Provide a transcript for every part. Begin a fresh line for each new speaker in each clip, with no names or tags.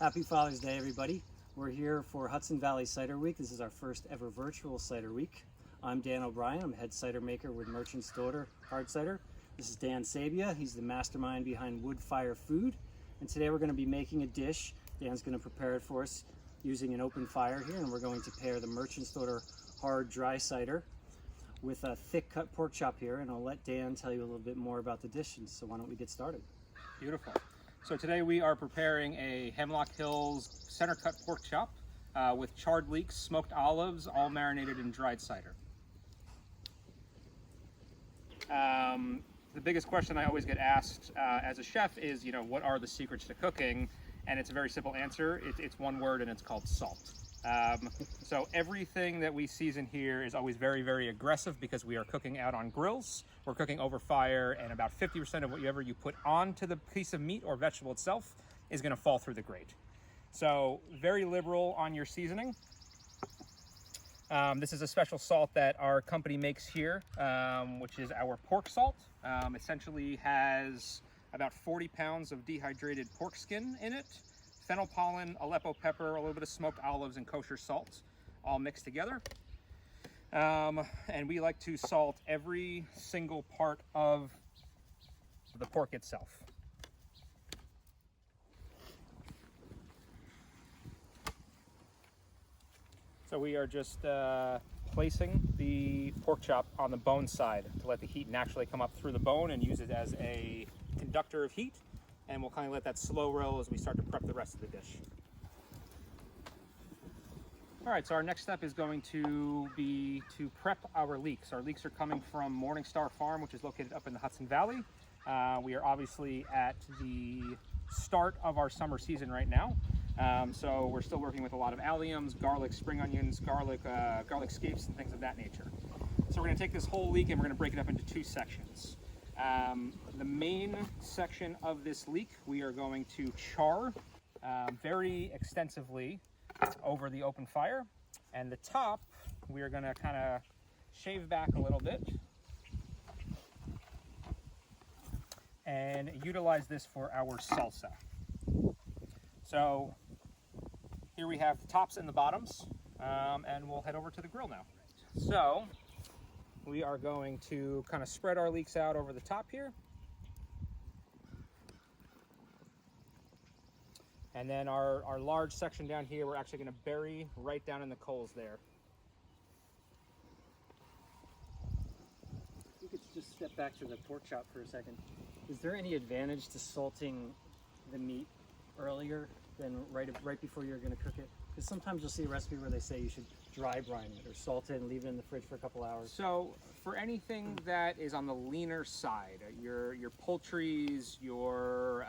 Happy Father's Day, everybody. We're here for Hudson Valley Cider Week. This is our first ever virtual cider week. I'm Dan O'Brien. I'm head cider maker with Merchant's Daughter Hard Cider. This is Dan Sabia. He's the mastermind behind Wood Fire Food. And today we're going to be making a dish. Dan's going to prepare it for us using an open fire here, and we're going to pair the Merchant's Daughter Hard Dry Cider with a thick cut pork chop here, and I'll let Dan tell you a little bit more about the dish. And so why don't we get started?
Beautiful. So today we are preparing a Hemlock Hills center cut pork chop with charred leeks, smoked olives, all marinated in dried cider. The biggest question I always get asked as a chef is, what are the secrets to cooking? And it's a very simple answer. It's one word, and it's called salt. So everything that we season here is always very, very aggressive because we are cooking out on grills. We're cooking over fire, and about 50% of whatever you put onto the piece of meat or vegetable itself is going to fall through the grate. So very liberal on your seasoning. This is a special salt that our company makes here, which is our pork salt. Essentially has about 40 pounds of dehydrated pork skin in it, fennel pollen, Aleppo pepper, a little bit of smoked olives, and kosher salt, all mixed together. And we like to salt every single part of the pork itself. So we are just placing the pork chop on the bone side to let the heat naturally come up through the bone and use it as a conductor of heat. And we'll kind of let that slow roll as we start to prep the rest of the dish. All right, so our next step is going to be to prep our leeks. Our leeks are coming from Morningstar Farm, which is located up in the Hudson Valley. We are obviously at the start of our summer season right now. So we're still working with a lot of alliums, garlic, spring onions, garlic scapes, and things of that nature. So we're gonna take this whole leek and we're gonna break it up into two sections. The main section of this leek we are going to char very extensively over the open fire, and the top we are going to kind of shave back a little bit and utilize this for our salsa. So here we have the tops and the bottoms, and we'll head over to the grill now. So we are going to kind of spread our leeks out over the top here. And then our large section down here, we're actually going to bury right down in the coals there.
If you could just step back to the pork chop for a second. Is there any advantage to salting the meat earlier than right before you're going to cook it? Because sometimes you'll see a recipe where they say you should dry brine it or salt it and leave it in the fridge for a couple hours.
So for anything that is on the leaner side, your poultries, your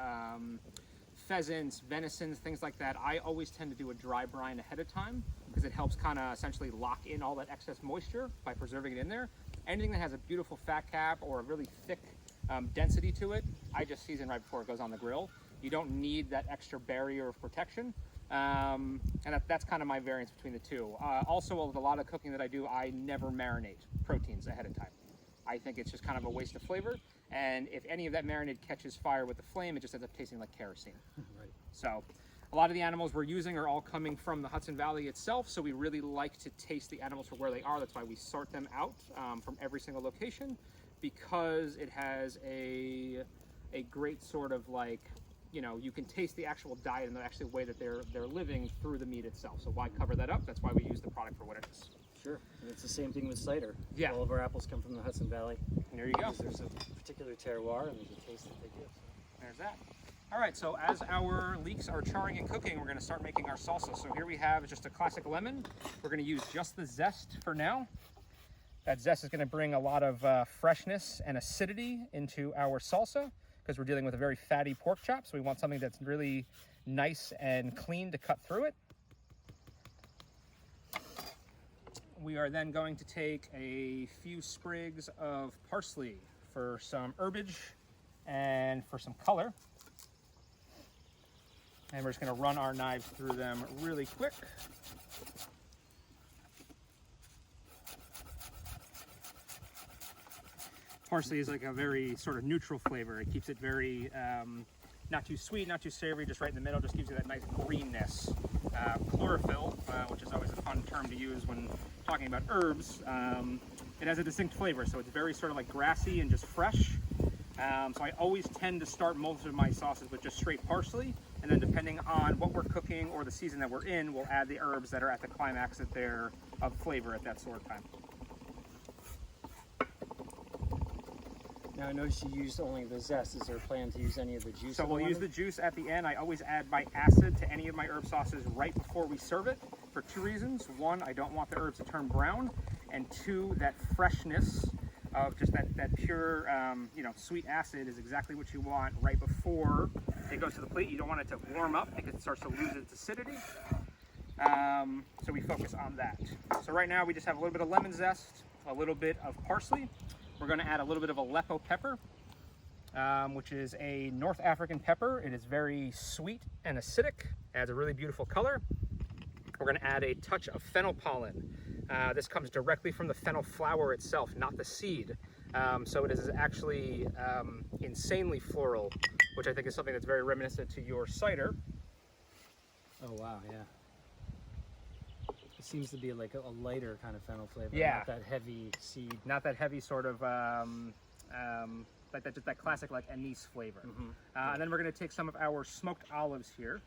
pheasants, venisons, things like that, I always tend to do a dry brine ahead of time because it helps kind of essentially lock in all that excess moisture by preserving it in there. Anything that has a beautiful fat cap or a really thick density to it, I just season right before it goes on the grill. You don't need that extra barrier of protection. And that's kind of my variance between the two. Also, with a lot of cooking that I do, I never marinate proteins ahead of time. I think it's just kind of a waste of flavor. And if any of that marinade catches fire with the flame, it just ends up tasting like kerosene.
Right.
So a lot of the animals we're using are all coming from the Hudson Valley itself. So we really like to taste the animals for where they are. That's why we sort them out from every single location, because it has a great sort of like, you can taste the actual diet and the actual way that they're living through the meat itself. So why cover that up? That's why we use the product for what it is.
Sure, and it's the same thing with cider.
Yeah.
All of our apples come from the Hudson Valley.
There you go.
There's a particular terroir and there's a taste that they give. So.
There's that. All right, so as our leeks are charring and cooking, we're gonna start making our salsa. So here we have just a classic lemon. We're gonna use just the zest for now. That zest is gonna bring a lot of freshness and acidity into our salsa, because we're dealing with a very fatty pork chop, so we want something that's really nice and clean to cut through it. We are then going to take a few sprigs of parsley for some herbage and for some color. And we're just going to run our knives through them really quick. Parsley is like a very sort of neutral flavor. It keeps it very Not too sweet, not too savory, just right in the middle, just gives you that nice greenness. Chlorophyll, which is always a fun term to use when talking about herbs, it has a distinct flavor, so it's very sort of like grassy and just fresh. So I always tend to start most of my sauces with just straight parsley, and then depending on what we're cooking or the season that we're in, we'll add the herbs that are at the climax of flavor at that sort of time.
Now I noticed you used only the zest. Is there a plan to use any of the juice?
So we'll use the juice at the end. I always add my acid to any of my herb sauces right before we serve it for two reasons. One, I don't want the herbs to turn brown, and two, that freshness of just that pure, sweet acid is exactly what you want right before it goes to the plate. You don't want it to warm up because it starts to lose its acidity. So we focus on that. So right now we just have a little bit of lemon zest, a little bit of parsley. We're going to add a little bit of Aleppo pepper, which is a North African pepper. It is very sweet and acidic, adds a really beautiful color. We're going to add a touch of fennel pollen. This comes directly from the fennel flower itself, not the seed. So it is actually insanely floral, which I think is something that's very reminiscent to your cider.
Oh wow, yeah. It seems to be like a lighter kind of fennel flavor,
Yeah.
not that heavy seed.
Not that heavy sort of, like just that classic like anise flavor. And then we're going to take some of our smoked olives here,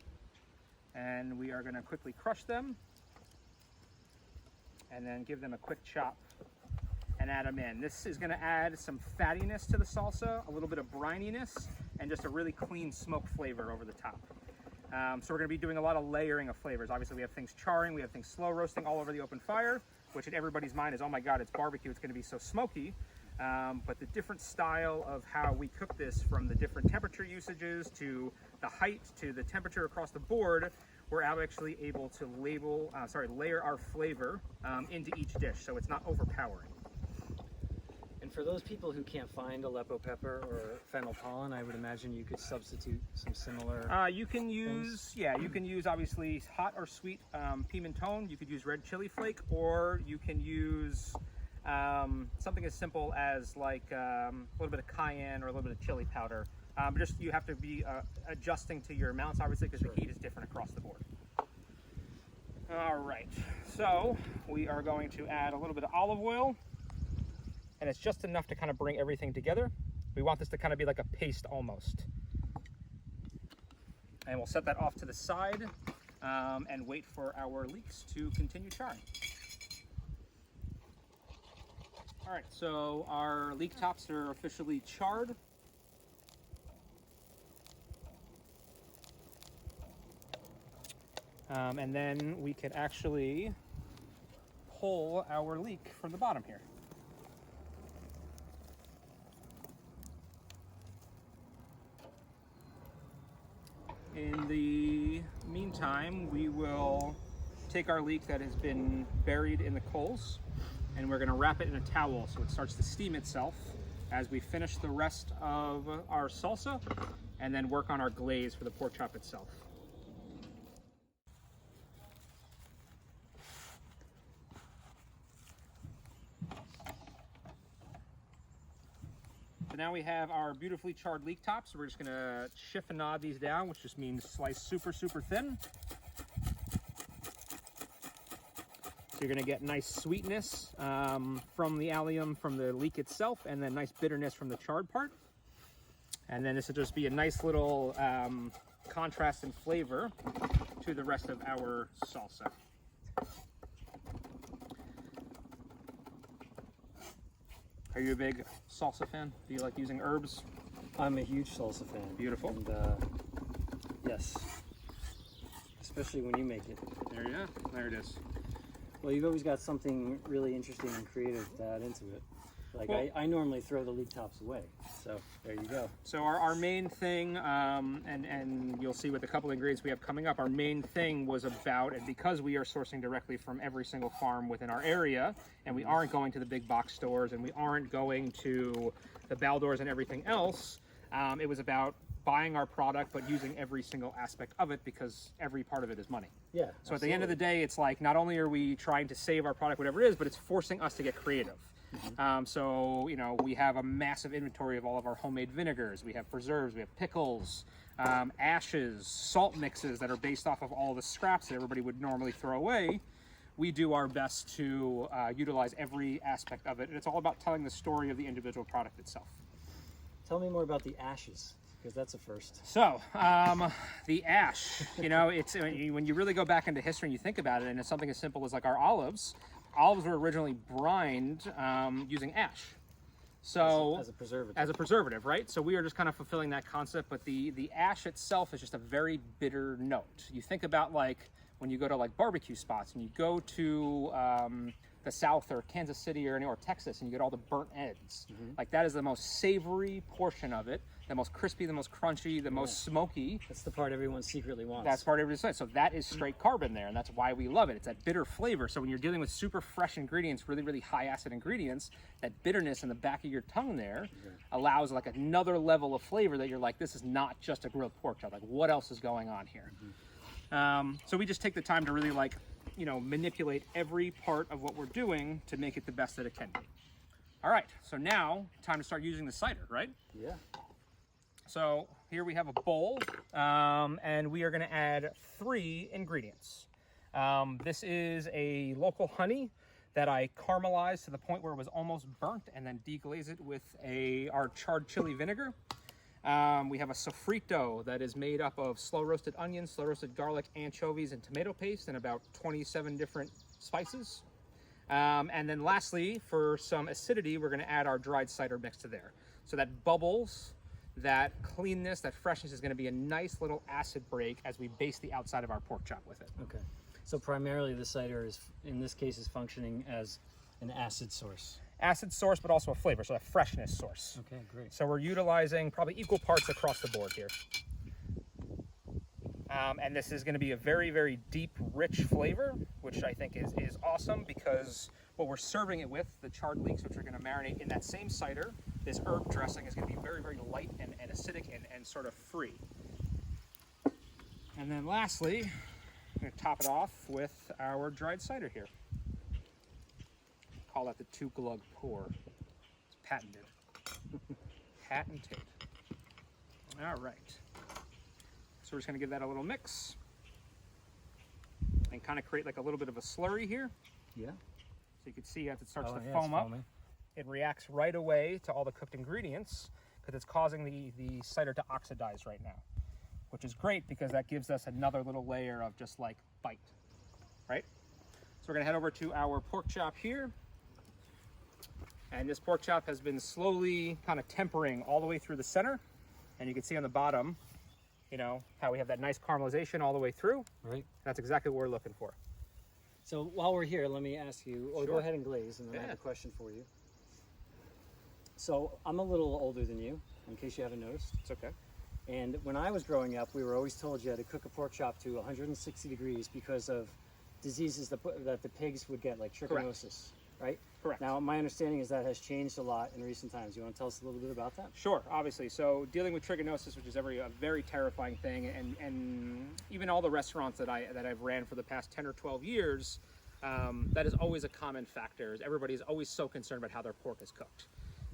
and we are going to quickly crush them, and then give them a quick chop and add them in. This is going to add some fattiness to the salsa, a little bit of brininess, and just a really clean smoke flavor over the top. So we're going to be doing a lot of layering of flavors. Obviously we have things charring, we have things slow roasting all over the open fire, which in everybody's mind is, oh my god, it's barbecue, it's going to be so smoky. But the different style of how we cook this, from the different temperature usages to the height to the temperature across the board, we're actually able to layer our flavor into each dish, so it's not overpowering.
And for those people who can't find Aleppo pepper or fennel pollen, I would imagine you could substitute some similar
You can use, you can use obviously hot or sweet pimenton. You could use red chili flake, or you can use something as simple as like a little bit of cayenne or a little bit of chili powder. But just you have to be adjusting to your amounts, obviously, because the heat is different across the board. All right, so we are going to add a little bit of olive oil, and it's just enough to kind of bring everything together. We want this to kind of be like a paste almost. And we'll set that off to the side and wait for our leeks to continue charring. All right, so our leek tops are officially charred. And then we can actually pull our leek from the bottom here. In the meantime, we will take our leek that has been buried in the coals, and we're going to wrap it in a towel so it starts to steam itself as we finish the rest of our salsa, and then work on our glaze for the pork chop itself. So now we have our beautifully charred leek tops. We're just gonna chiffonade these down, which just means slice super, super thin. So you're gonna get nice sweetness from the allium, from the leek itself, and then nice bitterness from the charred part. And then this will just be a nice little contrast and flavor to the rest of our salsa. Are you a big salsa fan? Do you like using herbs?
I'm a huge salsa fan.
Beautiful.
And yes, especially when you make it.
There you go. There it is.
Well, you've always got something really interesting and creative to add into it. Like,
well,
I normally throw the leek tops away, so there you go.
So our main thing, and you'll see with a couple of ingredients we have coming up, our main thing was about, and because we are sourcing directly from every single farm within our area, and we aren't going to the big box stores, and we aren't going to the Baldors and everything else, it was about buying our product, but using every single aspect of it, because every part of it is money.
Yeah.
So at the end of the day, it's like, not only are we trying to save our product, whatever it is, but it's forcing us to get creative. So, you know, we have a massive inventory of all of our homemade vinegars. We have preserves, we have pickles, ashes, salt mixes that are based off of all the scraps that everybody would normally throw away. We do our best to utilize every aspect of it, and it's all about telling the story of the individual product itself.
Tell me more about the ashes, because that's a first.
So, the ash, you know, it's when you really go back into history and you think about it, and it's something as simple as like our olives. Olives were originally brined using ash. So
as a preservative.
As a preservative, right? So we are just kind of fulfilling that concept, but the ash itself is just a very bitter note. You think about like when you go to like barbecue spots and you go to the South or Kansas City or Texas and you get all the burnt ends. Like that is the most savory portion of it, the most crispy, the most crunchy, the most smoky.
That's the part everyone secretly wants.
That's part everybody says. So that is straight carbon there, and that's why we love it. It's that bitter flavor. So when you're dealing with super fresh ingredients, really, really high acid ingredients, that bitterness in the back of your tongue there allows like another level of flavor that you're like, this is not just a grilled pork chop. Like what else is going on here? So we just take the time to really like, you know, manipulate every part of what we're doing to make it the best that it can be. All right, so now time to start using the cider, right?
Yeah.
So here we have a bowl, and we are going to add 3 ingredients. This is a local honey that I caramelized to the point where it was almost burnt, and then deglaze it with our charred chili vinegar. We have a sofrito that is made up of slow roasted onions, slow roasted garlic, anchovies, and tomato paste, and about 27 different spices. And then lastly, for some acidity, we're going to add our dried cider mix to there. So that bubbles, that cleanness, that freshness is going to be a nice little acid break as we base the outside of our pork chop with it.
Okay. So primarily the cider is, in this case, is functioning as an acid source.
Acid source, but also a flavor, so a freshness source.
Okay, great.
So we're utilizing probably equal parts across the board here. And this is going to be a very, very deep, rich flavor, which I think is awesome because what we're serving it with, the charred leeks, which are going to marinate in that same cider, this herb dressing is going to be very, very light and acidic and sort of free. And then lastly, I'm going to top it off with our dried cider here. Call that the 2-glug pour. It's patented. Patented. All right. So we're just going to give that a little mix and kind of create like a little bit of a slurry here.
Yeah.
So you can see as it starts to
yeah,
foam
it's
up, it reacts right away to all the cooked ingredients because it's causing the cider to oxidize right now, which is great because that gives us another little layer of just like bite, right? So we're going to head over to our pork chop here. And this pork chop has been slowly kind of tempering all the way through the center. And you can see on the bottom, you know, how we have that nice caramelization all the way through.
Right.
That's exactly what we're looking for.
So while we're here, let me ask you, or
Sure.
go ahead and glaze, and then I have
Yeah.
a question for you. So I'm a little older than you, in case you haven't noticed.
It's okay.
And when I was growing up, we were always told you had to cook a pork chop to 160 degrees because of diseases that the pigs would get, like trichinosis, right?
Correct.
Now, my understanding is that has changed a lot in recent times. You want to tell us a little bit about that?
Sure, obviously. So dealing with trichinosis, which is a very terrifying thing, and even all the restaurants that I've ran for the past 10 or 12 years, that is always a common factor. Everybody's always so concerned about how their pork is cooked.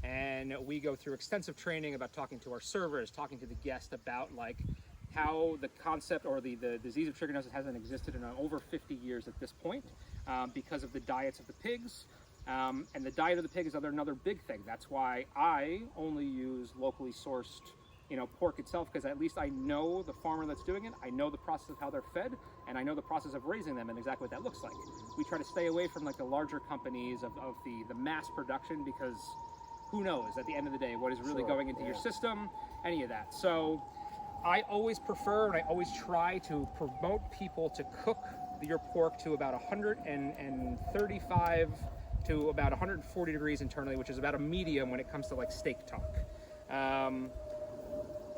And we go through extensive training about talking to our servers, talking to the guest about like how the concept or the disease of trichinosis hasn't existed in over 50 years at this point because of the diets of the pigs. And the diet of the pig is another big thing. That's why I only use locally sourced, you know, pork itself, because at least I know the farmer that's doing it. I know the process of how they're fed, and I know the process of raising them and exactly what that looks like. We try to stay away from like the larger companies of the mass production, because who knows at the end of the day what is really going into your system, any of that. So I always prefer and I always try to promote people to cook your pork to about 135 to about 140 degrees internally, which is about a medium when it comes to like steak talk.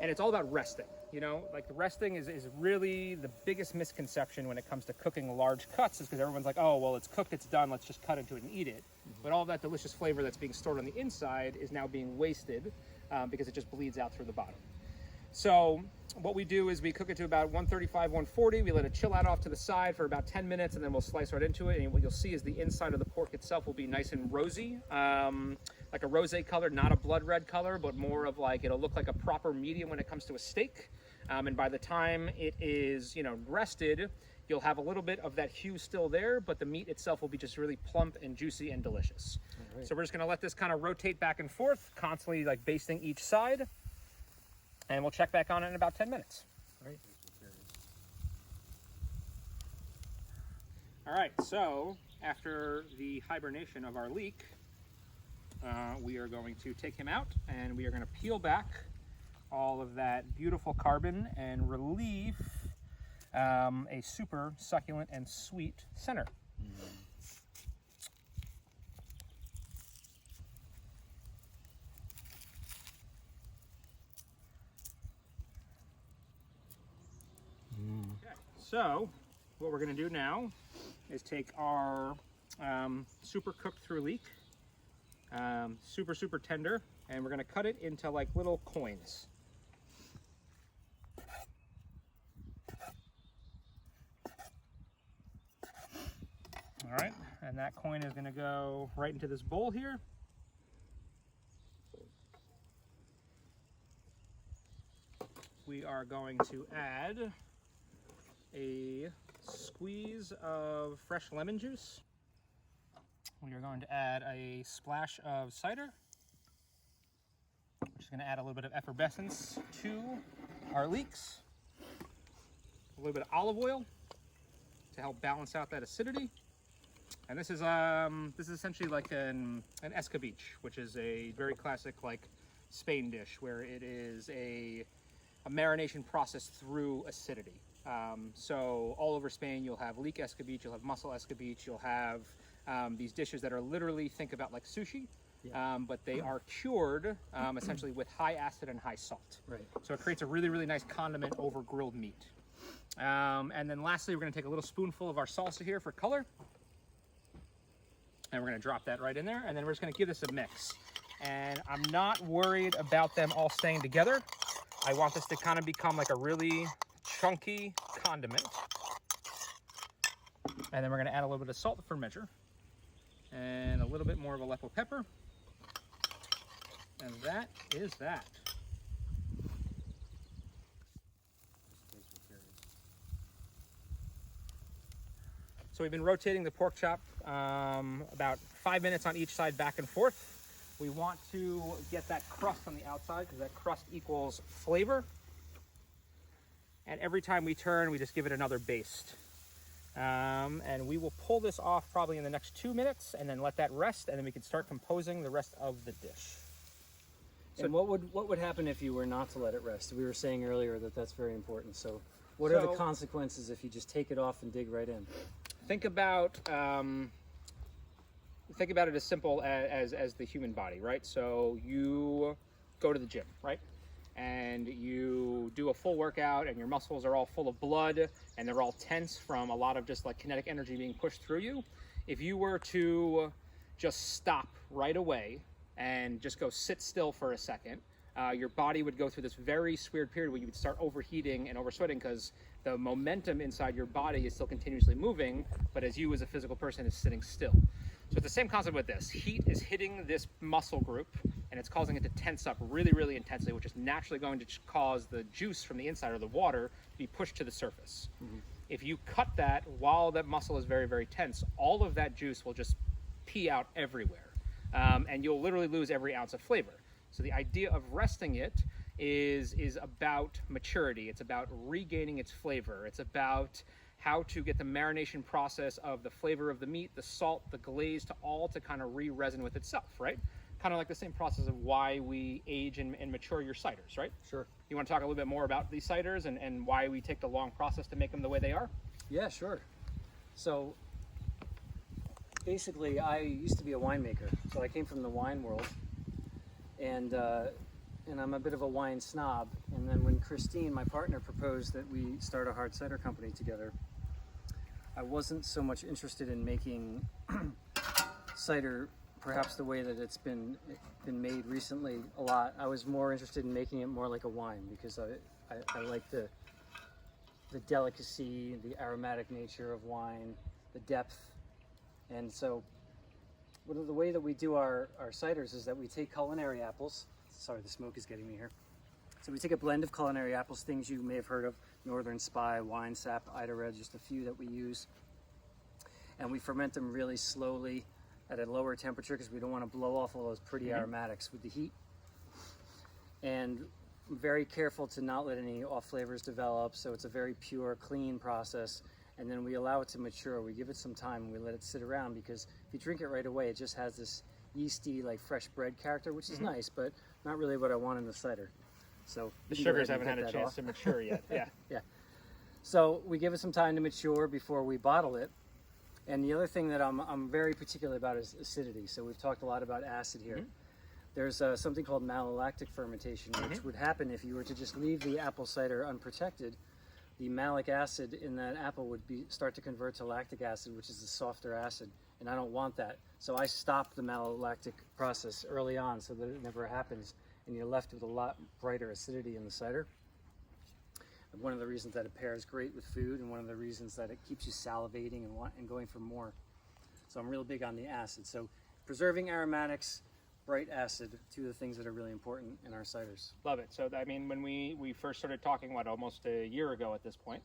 And it's all about resting, you know, like resting is really the biggest misconception when it comes to cooking large cuts, is because everyone's like, oh, well, it's cooked, it's done, let's just cut into it and eat it. But all of that delicious flavor that's being stored on the inside is now being wasted because it just bleeds out through the bottom. So what we do is we cook it to about 135, 140. We let it chill out off to the side for about 10 minutes, and then we'll slice right into it. And what you'll see is the inside of the pork itself will be nice and rosy, like a rosé color, not a blood red color, but more of like, it'll look like a proper medium when it comes to a steak. And by the time it is, rested, you'll have a little bit of that hue still there, but the meat itself will be just really plump and juicy and delicious. Right. So we're just gonna let this kind of rotate back and forth, constantly like basting each side, and we'll check back on it in about 10 minutes.
Right.
All right, so after the hibernation of our leek, we are going to take him out and we are going to peel back all of that beautiful carbon and relieve a super succulent and sweet center. Okay, so what we're going to do now is take our super cooked through leek, super tender, and we're going to cut it into like little coins. All right, and that coin is going to go right into this bowl here. We are going to add a squeeze of fresh lemon juice. We are going to add a splash of cider, which is going to add a little bit of effervescence to our leeks. A little bit of olive oil to help balance out that acidity. And this is essentially like an escabeche, which is a very classic like Spain dish where it is a marination process through acidity. So all over Spain, you'll have leek escabeche, you'll have mussel escabeche, you'll have these dishes that are literally, think about like sushi, but they are cured essentially with high acid and high salt.
Right.
So it creates a really, really nice condiment over grilled meat. And then lastly, we're gonna take a little spoonful of our salsa here for color. And we're gonna drop that right in there, and then we're just gonna give this a mix. And I'm not worried about them all staying together. I want this to kind of become like a really chunky condiment. And then we're gonna add a little bit of salt for measure, and a little bit more of Aleppo pepper. And that is that. So we've been rotating the pork chop about 5 minutes on each side, back and forth. We want to get that crust on the outside because that crust equals flavor. And every time we turn, we just give it another baste. And we will pull this off probably in the next 2 minutes and then let that rest, and then we can start composing the rest of the dish.
So, and what would happen if you were not to let it rest? We were saying earlier that that's very important. So what are the consequences if you just take it off and dig right in?
Think about it as simple as the human body, right? So you go to the gym, right? And you do a full workout and your muscles are all full of blood and they're all tense from a lot of just like kinetic energy being pushed through you. If you were to just stop right away and just go sit still for a second, your body would go through this very weird period where you would start overheating and oversweating because the momentum inside your body is still continuously moving, but as you as a physical person is sitting still. So it's the same concept with this. Heat is hitting this muscle group and it's causing it to tense up really, really intensely, which is naturally going to cause the juice from the inside or the water to be pushed to the surface. Mm-hmm. If you cut that while that muscle is very, very tense, all of that juice will just pee out everywhere. And you'll literally lose every ounce of flavor. So the idea of resting it is about maturity. It's about regaining its flavor. It's about how to get the marination process of the flavor of the meat, the salt, the glaze, to all to kind of re-resin with itself, right? Kind of like the same process of why we age and mature your ciders, right?
Sure.
You want to talk a little bit more about these ciders and why we take the long process to make them the way they are?
Yeah, sure. So basically, I used to be a winemaker. So I came from the wine world, and I'm a bit of a wine snob. And then when Christine, my partner, proposed that we start a hard cider company together, I wasn't so much interested in making cider perhaps the way that it's been made recently a lot. I was more interested in making it more like a wine because I like the delicacy, the aromatic nature of wine, the depth. And so the way that we do our ciders is that we take culinary apples. Sorry, the smoke is getting me here. So we take a blend of culinary apples, things you may have heard of, Northern Spy, Wine Sap, Ida Red, just a few that we use. And we ferment them really slowly at a lower temperature because we don't want to blow off all those pretty aromatics with the heat. And I'm very careful to not let any off flavors develop, so it's a very pure, clean process. And then we allow it to mature. We give it some time and we let it sit around, because if you drink it right away, it just has this yeasty, like fresh bread character, which is nice, but not really what I want in the cider. So
the sugars haven't had a chance to mature yet. Yeah.
Yeah. So we give it some time to mature before we bottle it. And the other thing that I'm very particular about is acidity. So we've talked a lot about acid here. There's something called malolactic fermentation, which would happen if you were to just leave the apple cider unprotected. The malic acid in that apple would start to convert to lactic acid, which is a softer acid, and I don't want that. So I stop the malolactic process early on so that it never happens, and you're left with a lot brighter acidity in the cider. And one of the reasons that it pairs great with food, and one of the reasons that it keeps you salivating and going for more. So I'm real big on the acid. So preserving aromatics, bright acid, two of the things that are really important in our ciders.
Love it. So, I mean, when we first started talking, almost a year ago at this point,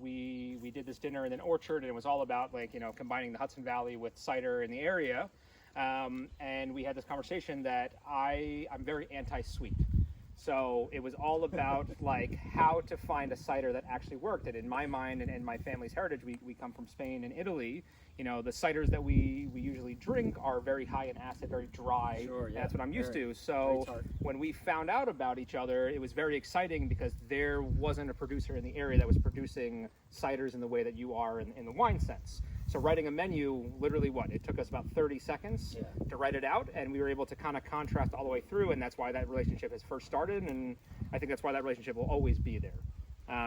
we did this dinner in an orchard, and it was all about, like, combining the Hudson Valley with cider in the area. And we had this conversation that I'm very anti-sweet. So it was all about like how to find a cider that actually worked. And in my mind and in my family's heritage, we come from Spain and Italy. The ciders that we usually drink are very high in acid, very dry.
Sure, yeah.
That's what I'm used to. So when we found out about each other, it was very exciting because there wasn't a producer in the area that was producing ciders in the way that you are in the wine sense. So writing a menu, literally it took us about 30 seconds to write it out, and we were able to kind of contrast all the way through, and that's why that relationship has first started, and I think that's why that relationship will always be there.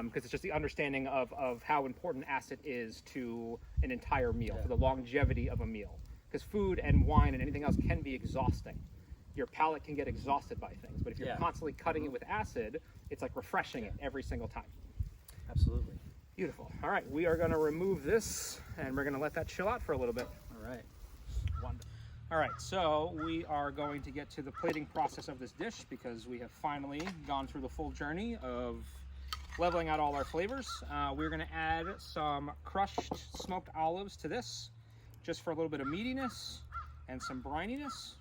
Because it's just the understanding of how important acid is to an entire meal, for the longevity of a meal. Because food and wine and anything else can be exhausting. Your palate can get exhausted by things, but if you're constantly cutting it with acid, it's like refreshing it every single time.
Absolutely.
Beautiful. All right, we are going to remove this, and we're going to let that chill out for a little bit.
All right.
Wonderful. All right, so we are going to get to the plating process of this dish because we have finally gone through the full journey of leveling out all our flavors. We're going to add some crushed smoked olives to this, just for a little bit of meatiness and some brininess.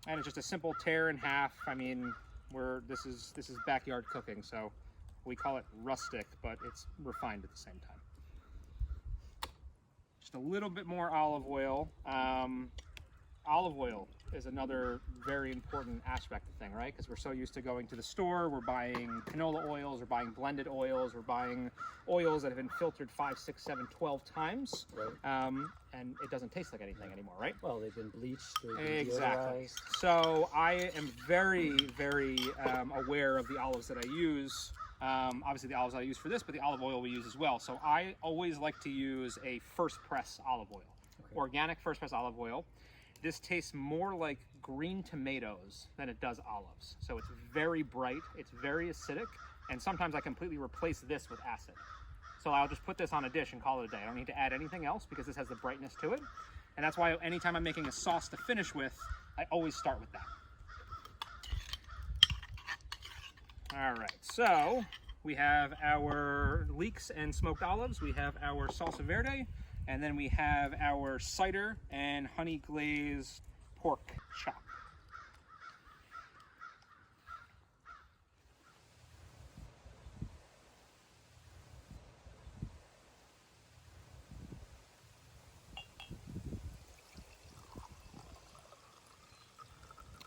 And it's just a simple tear in half. I mean, this is backyard cooking, so we call it rustic, but it's refined at the same time. Just a little bit more olive oil. Olive oil is another very important aspect of the thing, right? Because we're so used to going to the store, we're buying canola oils, we're buying blended oils, we're buying oils that have been filtered 5, 6, 7, 12 times. Right. And it doesn't taste like anything anymore, right?
Well, they've been bleached, they've been
exactly.
deodorized.
So I am very, very aware of the olives that I use. Obviously the olives I use for this, but the olive oil we use as well. So I always like to use a first press olive oil, organic first press olive oil. This tastes more like green tomatoes than it does olives. So it's very bright, it's very acidic, and sometimes I completely replace this with acid. So I'll just put this on a dish and call it a day. I don't need to add anything else because this has the brightness to it. And that's why anytime I'm making a sauce to finish with, I always start with that. All right, so we have our leeks and smoked olives. We have our salsa verde. And then we have our cider and honey glazed pork chop.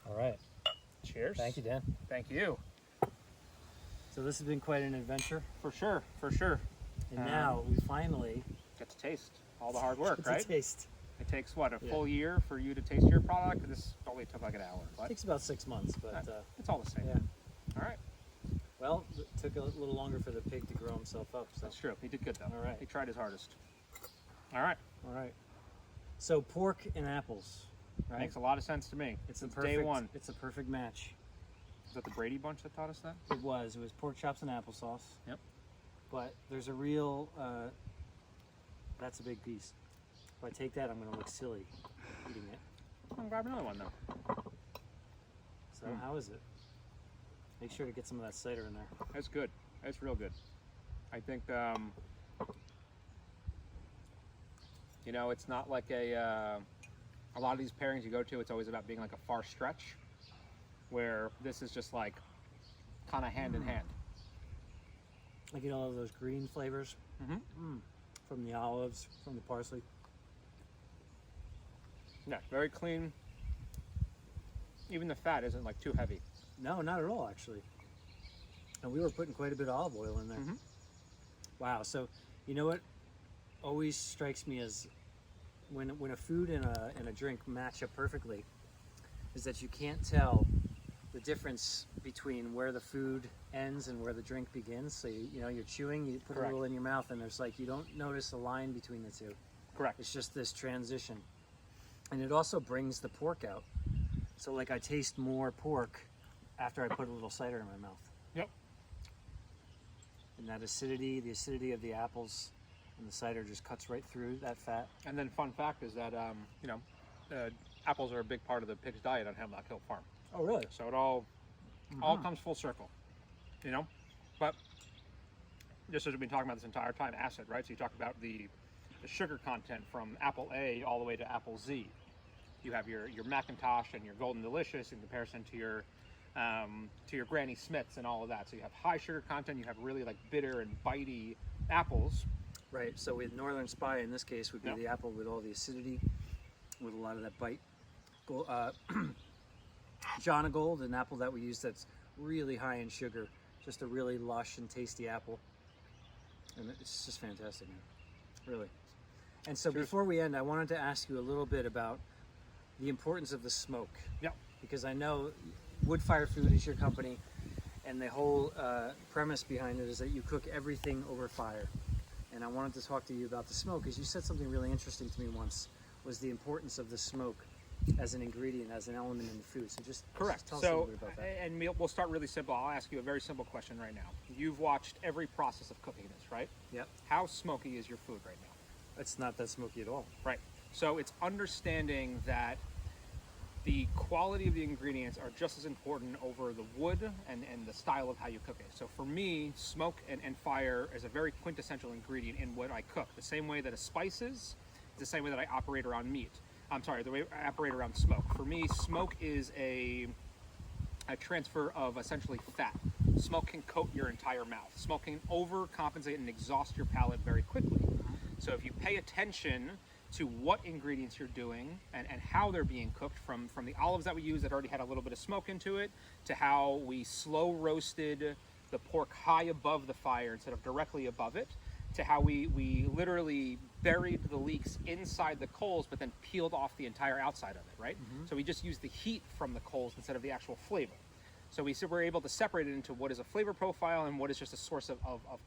All right.
Cheers.
Thank you, Dan.
Thank you.
So this has been quite an adventure.
For sure, for sure.
And now we finally
get to taste all the hard work, right?
Taste.
It takes what, a full year for you to taste your product? This only took like an hour.
It takes about 6 months, but
it's all the same.
Yeah.
All right.
Well, it took a little longer for the pig to grow himself up. So.
That's true. He did good though.
All right.
He tried his hardest. All right.
All right. So pork and apples, right?
Makes a lot of sense to me.
It's
day one.
It's a perfect match.
Is that the Brady Bunch that taught us that?
It was pork chops and applesauce.
Yep.
But there's a real, that's a big piece. If I take that, I'm going to look silly eating it.
I'll grab another one though.
So how is it? Make sure to get some of that cider in there.
That's good. That's real good. I think, you know, it's not like a lot of these pairings you go to, it's always about being like a far stretch, where this is just like kind of hand in hand.
I get all of those green flavors from the olives, from the parsley.
Yeah, very clean. Even the fat isn't like too heavy.
No, not at all, actually. And we were putting quite a bit of olive oil in there. Wow. So, you know what always strikes me as when a food and a drink match up perfectly is that you can't tell the difference between where the food ends and where the drink begins. So you know, you're chewing, you put a little in your mouth, and there's like, you don't notice a line between the two.
Correct.
It's just this transition. And it also brings the pork out. So like I taste more pork after I put a little cider in my mouth.
Yep.
And that acidity, the acidity of the apples and the cider just cuts right through that fat.
And then fun fact is that, you know, apples are a big part of the pig's diet on Hemlock Hill Farm.
Oh, really?
So it all comes full circle, you know? But just as we've been talking about this entire time, acid, right? So you talk about the sugar content from apple A all the way to apple Z. You have your Macintosh and your Golden Delicious in comparison to your Granny Smiths and all of that. So you have high sugar content, you have really like bitter and bitey apples.
Right, so with Northern Spy in this case would be the apple with all the acidity, with a lot of that bite. Jonagold, an apple that we use that's really high in sugar, just a really lush and tasty apple. And it's just fantastic, man. Really. And so before we end, I wanted to ask you a little bit about the importance of the smoke.
Yeah.
Because I know Wood Fire Food is your company, and the whole premise behind it is that you cook everything over fire. And I wanted to talk to you about the smoke, because you said something really interesting to me once, was the importance of the smoke as an ingredient, as an element in the food. So just tell us a little bit about that.
And we'll start really simple. I'll ask you a very simple question right now. You've watched every process of cooking this, right?
Yep.
How smoky is your food right now?
It's not that smoky at all.
Right. So it's understanding that the quality of the ingredients are just as important over the wood and the style of how you cook it. So for me, smoke and fire is a very quintessential ingredient in what I cook. The same way that a spice is the same way that I operate around meat. I'm sorry, the way I operate around smoke. For me, smoke is a transfer of essentially fat. Smoke can coat your entire mouth. Smoke can overcompensate and exhaust your palate very quickly. So if you pay attention to what ingredients you're doing and how they're being cooked, from the olives that we use that already had a little bit of smoke into it, to how we slow roasted the pork high above the fire instead of directly above it, to how we literally buried the leeks inside the coals but then peeled off the entire outside of it, right? So we just used the heat from the coals instead of the actual flavor. So we're able to separate it into what is a flavor profile and what is just a source of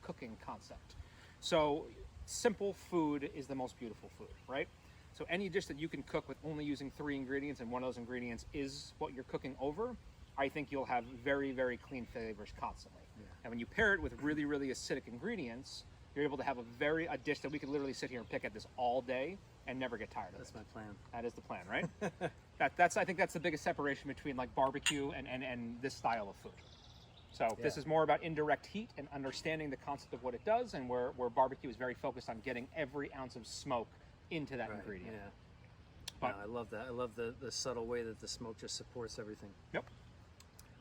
cooking concept. So simple food is the most beautiful food, right? So any dish that you can cook with only using 3 ingredients and one of those ingredients is what you're cooking over, I think you'll have very, very clean flavors constantly. And when you pair it with really, really acidic ingredients, you're able to have a dish that we could literally sit here and pick at this all day and never get tired of.
That's my plan.
That is the plan, right? I think that's the biggest separation between like barbecue and this style of food. So this is more about indirect heat and understanding the concept of what it does, and where barbecue is very focused on getting every ounce of smoke into that ingredient.
Yeah.
But
No, I love that. I love the subtle way that the smoke just supports everything.
Yep.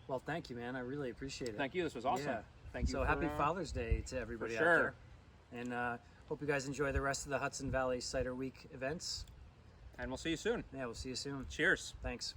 Well, thank you, man. I really appreciate it.
Thank you. This was awesome.
Yeah.
Thank you.
So happy Father's Day to everybody out there. And hope you guys enjoy the rest of the Hudson Valley Cider Week events.
And we'll see you soon.
Yeah, we'll see you soon.
Cheers.
Thanks.